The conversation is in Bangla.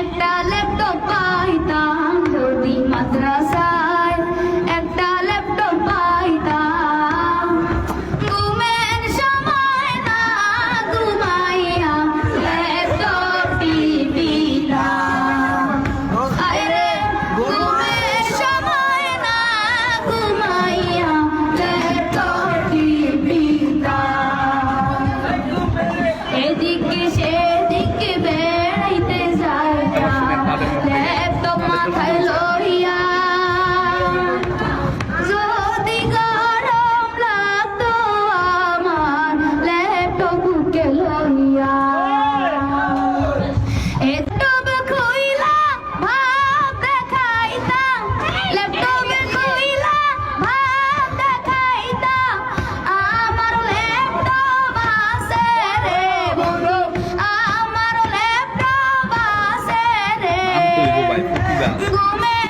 একটা ল্যাপটপ পাইতাম যদি মাদ্রাসায় একটা ল্যাপটপ পাইতাম ঘুমের সময় না ঘুমাইয়া ল্যাপটপ টিপিতাম আরে ঘুমের সময় না ঘুমাইয়া ল্যাপটপ টিপিতাম এদিকে সেদিকে বেড়াইতে যাইতাম ল্যাপটপ মাথায় লইয়া যদি গরম লাগতো আমার ল্যাপটপ বুকে লইয়া ল্যাপটপ খুইলা ভাব দেখাইতাম ল্যাপটপ খুইলা ভাব দেখাইতাম আমার ল্যাপটপ আছে রে বন্ধু আমার ল্যাপটপ আছে রে ঘুমের